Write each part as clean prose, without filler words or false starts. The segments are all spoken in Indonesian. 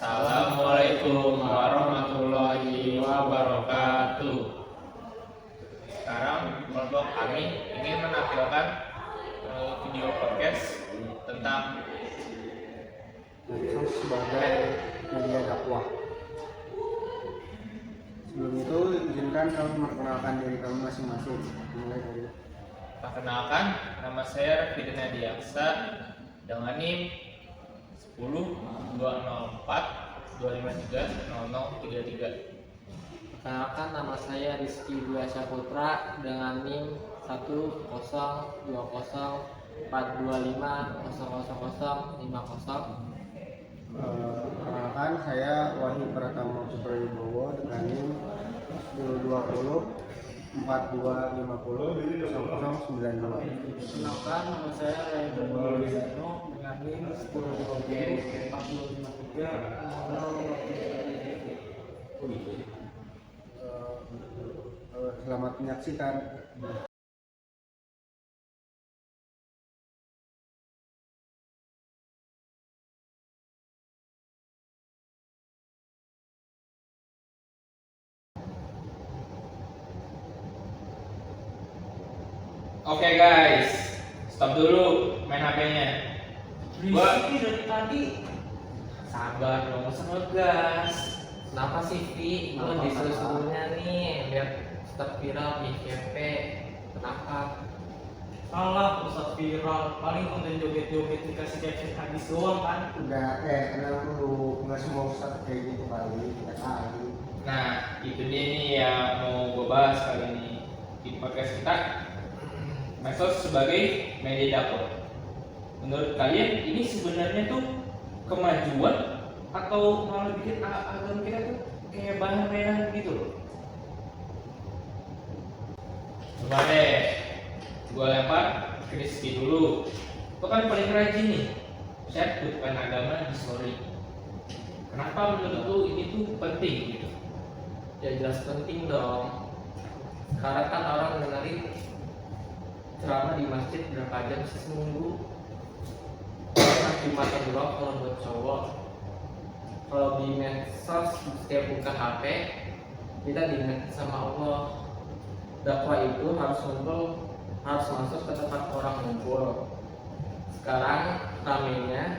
Assalamualaikum warahmatullahi wabarakatuh. Sekarang kelompok kami ingin menampilkan video podcast tentang medsos sebagai media dakwah. Sebelum itu izinkan kamu memperkenalkan diri kamu masing-masing. Mulai dari perkenalkan, nama saya Rafidin Adiaksa dengan NIM 10-204-253-0033. Perkenalkan, nama saya Rizky Dwi Saputra dengan NIM 10-425-00050. perkenalkan, saya Wahyu Pratama Suprawibowo dengan NIM 1020-4250-0092. Perkenalkan, nama saya Rayhan Wardano dengan NIM 10-20-423-0033. Selamat menyaksikan. Oke guys, stop dulu main HP-nya. Rizky dari tadi. Sabar dong, usah ngegas. Kenapa sih, Vi? Gue disuruh-suruhnya nih biar tetap viral di FYP. Kenapa? Salah, pusat viral, paling konten joget-joget dikasih caption habis doang kan. Kenal dulu, nggak semua ustadz kayak gitu kali, tidak kali. Nah, itu dia nih yang mau gue bahas kali ini di podcast kita. Medsos sebagai media dakwah. Menurut kalian ini sebenarnya tuh kemajuan atau malah bikin agama kita tuh kayak bahan mainan gitu loh? Coba deh, gue lempar ke Rizky dulu. Lo kan paling rajin nih share kutipan agama di story. Kenapa menurut lo ini tuh penting gitu? Ya jelas penting dong. Sekarang kan orang dengerin ceramah di masjid berapa jam sih seminggu? Kan cuma doang kalau buat cowok. Kalau di medsos setiap buka HP kita diingetin sama Allah. Dakwah itu harus masuk ke tempat orang ngumpul. Sekarang ramenya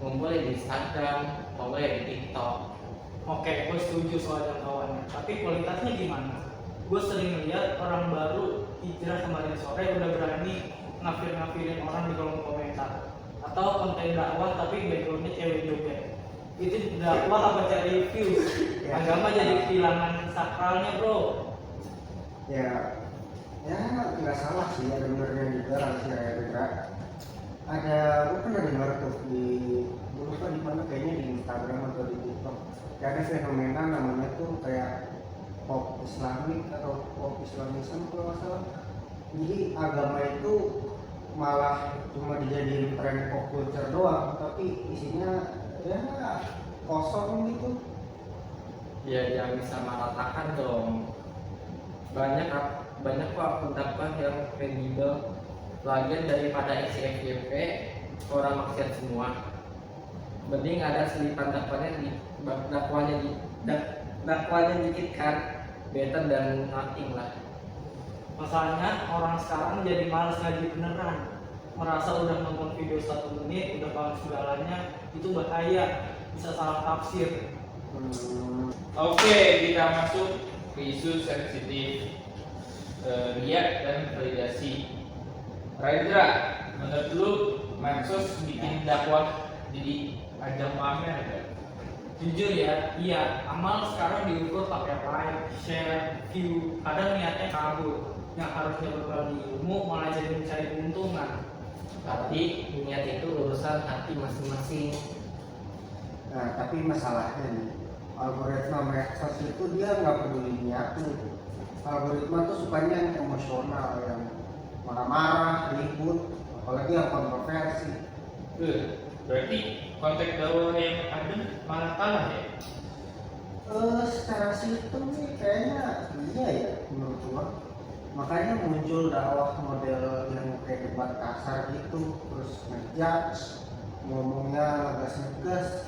ngumpul di Instagram, ngumpul di TikTok. Oke, gue setuju soal jangkauannya, tapi kualitasnya gimana? Gue sering lihat orang baru hijrah kemarin sore udah berani ngafir-ngafirin orang di kolom komentar, atau konten dakwah tapi backgroundnya cewek joget. Itu dakwah apa cari views? Agama jadi kehilangan sakralnya, bro. Ya nggak salah sih, ada benernya juga rahasia Rendra. Gue pernah dengar tuh gue lupa di mana, kayaknya di Instagram atau di TikTok. Ya ada fenomena namanya tuh kayak pop Islamik atau pop Islamisme kalau nggak salah. Jadi agama itu malah cuma dijadiin tren pop culture doang, tapi isinya ya kosong gitu. Ya yang bisa meratakan dong. Banyak kok akun dakwah yang kredibel. Lagian daripada isi FYP orang maksiat semua. Mending ada selipan dakwahnya dikit kan, better dan nothing lah. Masalahnya orang sekarang jadi malas ngaji beneran, merasa udah nonton video 1 menit udah paham segalanya. Itu bahaya, bisa salah tafsir. Oke, kita masuk ke isu sensitif, riak dan validasi. Rendra, menurut lu medsos bikin dakwah jadi ajang pamer gak? Jujur ya, iya, amal sekarang diukur pakai like, share, view. Kadang niatnya kabur, yang harusnya berbagi ilmu malah jadi mencari keuntungan. Tapi niat itu urusan hati masing-masing. Nah, tapi masalahnya nih, algoritma medsos itu dia nggak peduli niatnya. Algoritma tuh sukanya yang emosional, yang marah-marah, ribut, apalagi yang kontroversi. Berarti konteks dakwah yang ada malah kalah ya? Secara sistem sih kayaknya iya ya menurut gua. Makanya muncul dakwah model yang kayak debat kasar gitu, terus ngejudge, ngomongnya ngegas-ngegas.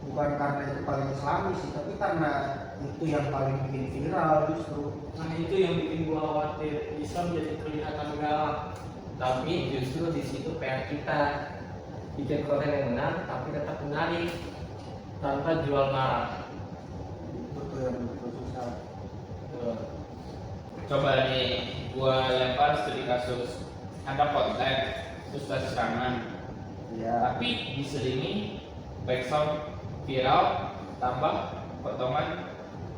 bukan karena itu paling islami sih, tapi karena itu yang paling bikin viral justru. Nah itu yang bikin gua khawatir, Islam jadi kelihatan galak. Tapi justru di situ PR kita bikin konten yang benar tapi tetap menarik tanpa jual marah. Itu yang betul susah. Coba nih gua lempar studi kasus, ada konten terus basis serangan, Ya. tapi diselingi backsound viral tambah potongan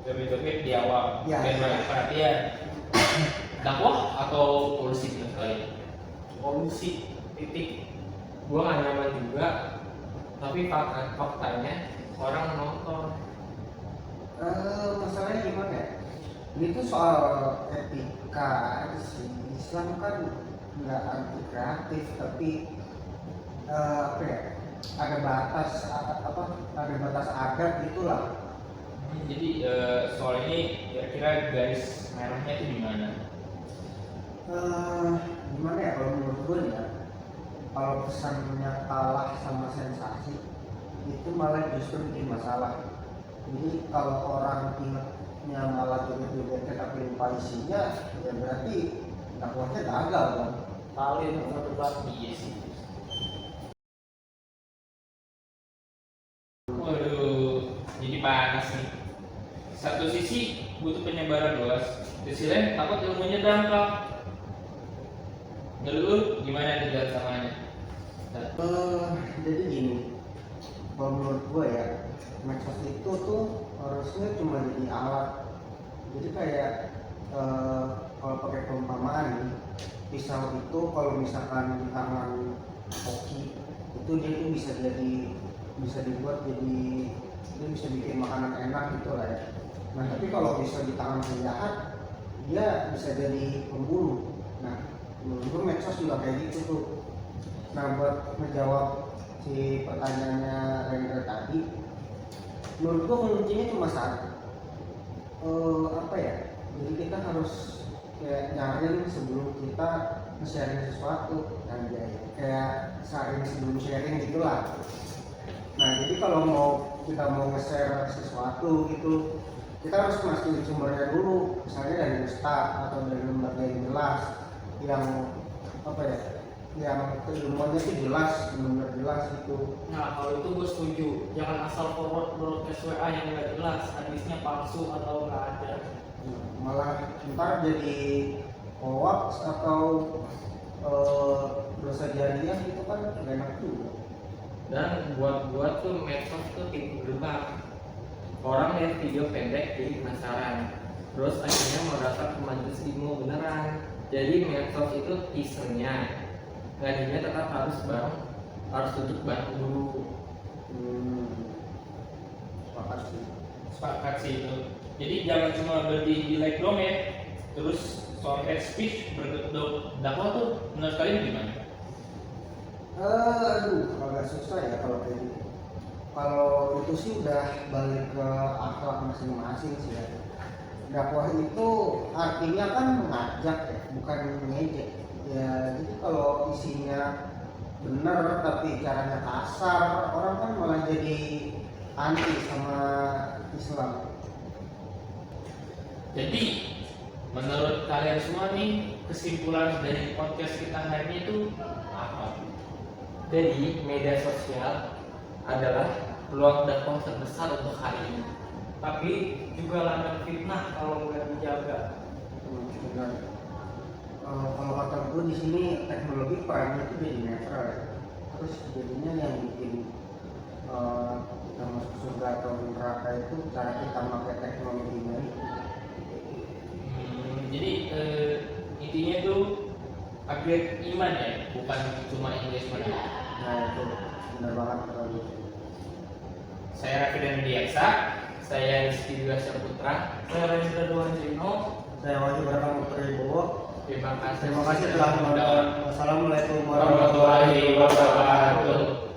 joget-joget di awal Ya. biar menarik perhatian. Dakwah atau polusi lain? Polusi, titik. Gua gak nyaman juga, tapi faktanya orang nonton. Masalahnya gimana ya? Ini tuh soal etika aja sih. Islam kan nggak anti kreatif, tapi apa ya? Ada batas ada batas adat gitulah. Jadi soal ini kira-kira garis merahnya itu di mana? Gimana ya kalau menurut gue ya, kalau pesannya kalah sama sensasi itu malah justru bikin masalah. Jadi kalau orang ingatnya malah joget-joget tapi lupa isinya, ya berarti dakwahnya gagal kan. Paling debat. Iya sih. Waduh, jadi panas nih. Satu sisi butuh penyebaran luas, di sisi lain takut ilmunya dangkal. Dulu gimana nih jalan samanya? Jadi gini, kalau menurut gue ya, medsos itu tuh harusnya cuma jadi alat. Jadi kayak kalau pakai perumpamaan nih, pisau itu kalau misalkan di tangan hoki itu dia tuh bisa dibuat jadi dia bisa bikin makanan enak gitu lah ya. Nah tapi kalau bisa di tangan penjahat dia bisa jadi pembunuh. Nah menurut gue medsos juga kayak gitu tuh. Nah buat menjawab si pertanyaannya Rendra tadi, menurut gue kuncinya cuma satu, apa ya? Jadi kita harus kayak nyaring sebelum kita sharing sesuatu, kayak sharing sebelum sharing gitulah. Nah jadi kalau kita mau nge-share sesuatu gitu, kita harus mastiin sumbernya dulu, misalnya dari ustadz atau dari lembaga yang jelas, yang apa ya, yang keilmuannya itu jelas, benar jelas gitu. Nah kalau itu gue setuju, jangan asal forward broadcast WA yang nggak jelas, hadisnya palsu atau nggak ada. Malah ntar jadi hoax atau dosa jariah gitu kan gak enak juga. Dan buat tuh medsos tuh pintu gerbang. Orang lihat video pendek jadi penasaran, terus akhirnya mau datang ke majelis ilmu beneran. Jadi medsos itu teasernya, ngajinya tetap harus duduk bareng dulu. Sepakat sih itu. Jadi jangan cuma berdiri di like dong ya. Terus soal head speech berkedok dakwah tuh menurut kalian gimana? Agak susah ya kalau kayak gitu. Kalau itu sih udah balik ke akhlak masing-masing sih ya. Dakwah itu artinya kan mengajak ya, bukan mengejek. Ya, jadi kalau isinya benar tapi caranya kasar, orang kan malah jadi anti sama Islam. Jadi menurut kalian semua nih kesimpulan dari podcast kita hari ini itu apa? Jadi media sosial adalah peluang dakwah terbesar untuk hari ini. Tapi juga ladang fitnah kalau nggak dijaga. Benar. Kalau kata gue di sini teknologi perannya itu jadi netral ya. Terus jadinya yang bikin kita masuk surga atau neraka itu cara kita pakai teknologinya itu. Jadi intinya tuh upgrade iman ya, bukan cuma engagement. Nah itu benar banget kalau gitu. Saya Raffi dan Diaksa. Saya Rizky Dwi Putra. Saya Rendra Doanjino. Saya Wahyu Barakamuk Tribowo. Terima kasih Terima kasih telah menonton. Wassalamualaikum Warahmatullahi wabarakatuh.